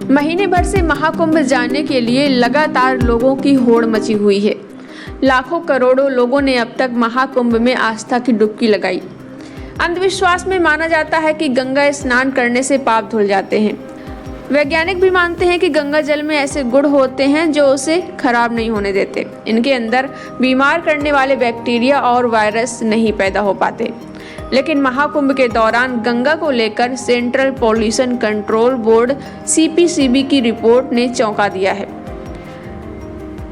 महीने भर से महाकुंभ जाने के लिए लगातार लोगों की होड़ मची हुई है। लाखों करोड़ों लोगों ने अब तक महाकुंभ में आस्था की डुबकी लगाई। अंधविश्वास में माना जाता है कि गंगा स्नान करने से पाप धुल जाते हैं। वैज्ञानिक भी मानते हैं कि गंगा जल में ऐसे गुण होते हैं जो उसे खराब नहीं होने देते। इनके अंदर बीमार करने वाले बैक्टीरिया और वायरस नहीं पैदा हो पाते। लेकिन महाकुंभ के दौरान गंगा को लेकर central pollution control board (CPCB) की रिपोर्ट ने चौंका दिया है।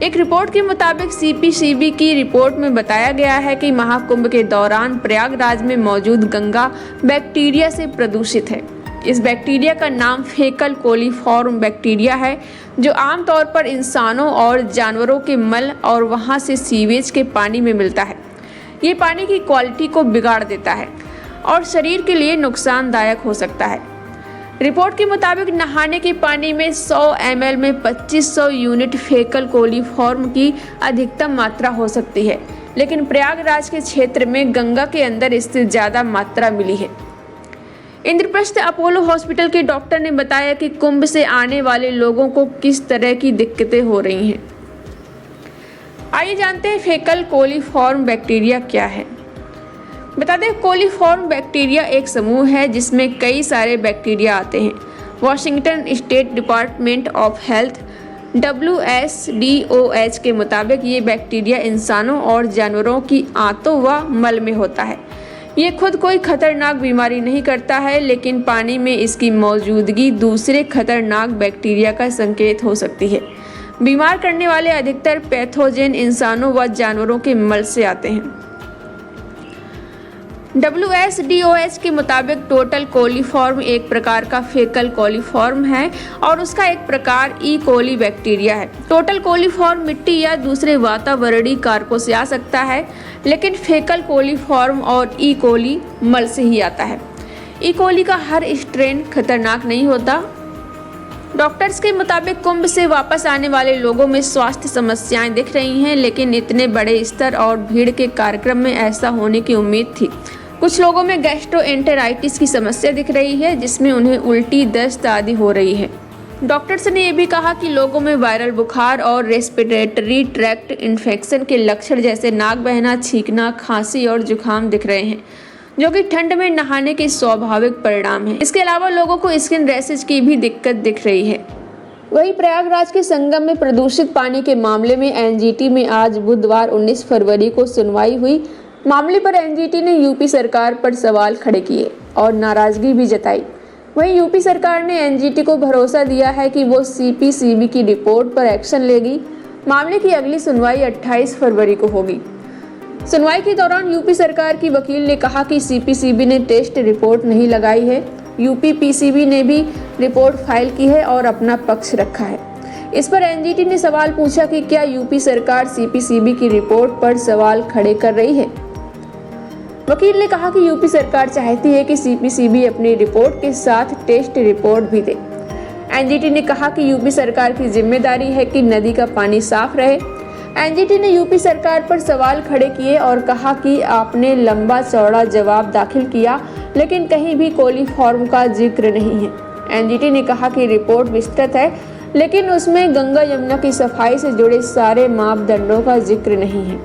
एक रिपोर्ट के मुताबिक CPCB की रिपोर्ट में बताया गया है कि महाकुंभ के दौरान प्रयागराज में मौजूद गंगा बैक्टीरिया से प्रदूषित है। इस बैक्टीरिया का नाम फेकल कोलीफॉर्म बैक्टीरिया है, जो आमतौर पर इंसानों और जानवरों के मल और वहां से सीवेज के पानी में मिलता है। ये पानी की क्वालिटी को बिगाड़ देता है और शरीर के लिए नुकसानदायक हो सकता है। रिपोर्ट के मुताबिक नहाने के पानी में 100 ml में 2500 यूनिट फेकल कोलीफॉर्म की अधिकतम मात्रा हो सकती है, लेकिन प्रयागराज के क्षेत्र में गंगा के अंदर इससे ज़्यादा मात्रा मिली है। इंद्रप्रस्थ अपोलो हॉस्पिटल के डॉक्टर ने बताया कि कुंभ से आने वाले लोगों को किस तरह की दिक्कतें हो रही हैं। आइए जानते हैं फेकल कोलीफॉर्म बैक्टीरिया क्या है। बता दें, कोलीफॉर्म बैक्टीरिया एक समूह है जिसमें कई सारे बैक्टीरिया आते हैं। Washington state department of health WSDOH के मुताबिक ये बैक्टीरिया इंसानों और जानवरों की आंतों व मल में होता है। ये खुद कोई खतरनाक बीमारी नहीं करता है, लेकिन पानी में इसकी मौजूदगी दूसरे खतरनाक बैक्टीरिया का संकेत हो सकती है। बीमार करने वाले अधिकतर पैथोजेन इंसानों व जानवरों के मल से आते हैं। WSDOH के मुताबिक टोटल कोलीफॉर्म एक प्रकार का फेकल कोलीफॉर्म है और उसका एक प्रकार ई कोली बैक्टीरिया है। टोटल कोलीफॉर्म मिट्टी या दूसरे वातावरणीय कारकों से आ सकता है, लेकिन फेकल कोलीफॉर्म और ई कोली मल से ही आता है। ई कोली का हर स्ट्रेन खतरनाक नहीं होता। डॉक्टर्स के मुताबिक कुंभ से वापस आने वाले लोगों में स्वास्थ्य समस्याएं दिख रही हैं, लेकिन इतने बड़े स्तर और भीड़ के कार्यक्रम में ऐसा होने की उम्मीद थी। कुछ लोगों में गैस्ट्रोएंटेराइटिस की समस्या दिख रही है, जिसमें उन्हें उल्टी, दस्त आदि हो रही है। डॉक्टर्स ने यह भी कहा कि लोगों में वायरल बुखार और रेस्पिरेटरी ट्रैक्ट इन्फेक्शन के लक्षण जैसे नाक बहना, छींकना, खांसी और जुकाम दिख रहे हैं, जो कि ठंड में नहाने के स्वाभाविक परिणाम है। इसके अलावा लोगों को स्किन रैशेज की भी दिक्कत दिख रही है। वहीं प्रयागराज के संगम में प्रदूषित पानी के मामले में NGT में आज बुधवार 19 फरवरी को सुनवाई हुई। मामले पर NGT ने यूपी सरकार पर सवाल खड़े किए और नाराजगी भी जताई। वहीं यूपी सरकार ने NGT को भरोसा दिया है कि वो CPCB की रिपोर्ट पर एक्शन लेगी। मामले की अगली सुनवाई 28 फरवरी को होगी। सुनवाई के दौरान यूपी सरकार की वकील ने कहा कि CPCB ने टेस्ट रिपोर्ट नहीं लगाई है। यूपी PCB ने भी रिपोर्ट फाइल की है और अपना पक्ष रखा है। इस पर NGT ने सवाल पूछा कि क्या यूपी सरकार CPCB की रिपोर्ट पर सवाल खड़े कर रही है। वकील ने कहा कि यूपी सरकार चाहती है कि CPCB अपनी रिपोर्ट के साथ टेस्ट रिपोर्ट भी दे। NGT ने कहा कि यूपी सरकार की जिम्मेदारी है कि नदी का पानी साफ रहे। NGT ने यूपी सरकार पर सवाल खड़े किए और कहा कि आपने लंबा चौड़ा जवाब दाखिल किया, लेकिन कहीं भी कोलीफॉर्म का जिक्र नहीं है। NGT ने कहा कि रिपोर्ट विस्तृत है, लेकिन उसमें गंगा यमुना की सफाई से जुड़े सारे मापदंडों का जिक्र नहीं है।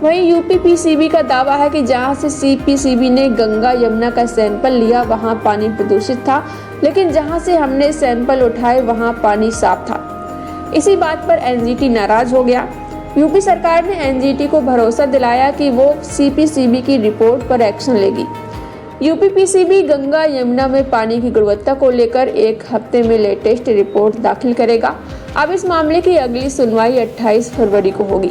वहीं यूपी PCB का दावा है कि जहां से CPCB ने गंगा यमुना का सैंपल लिया वहां पानी प्रदूषित था, लेकिन जहां से हमने सैंपल उठाए वहां पानी साफ था। इसी बात पर NGT नाराज हो गया। यूपी सरकार ने NGT को भरोसा दिलाया कि वो CPCB की रिपोर्ट पर एक्शन लेगी। यूपी PCB गंगा यमुना में पानी की गुणवत्ता को लेकर एक हफ्ते में लेटेस्ट रिपोर्ट दाखिल करेगा। अब इस मामले की अगली सुनवाई 28 फरवरी को होगी।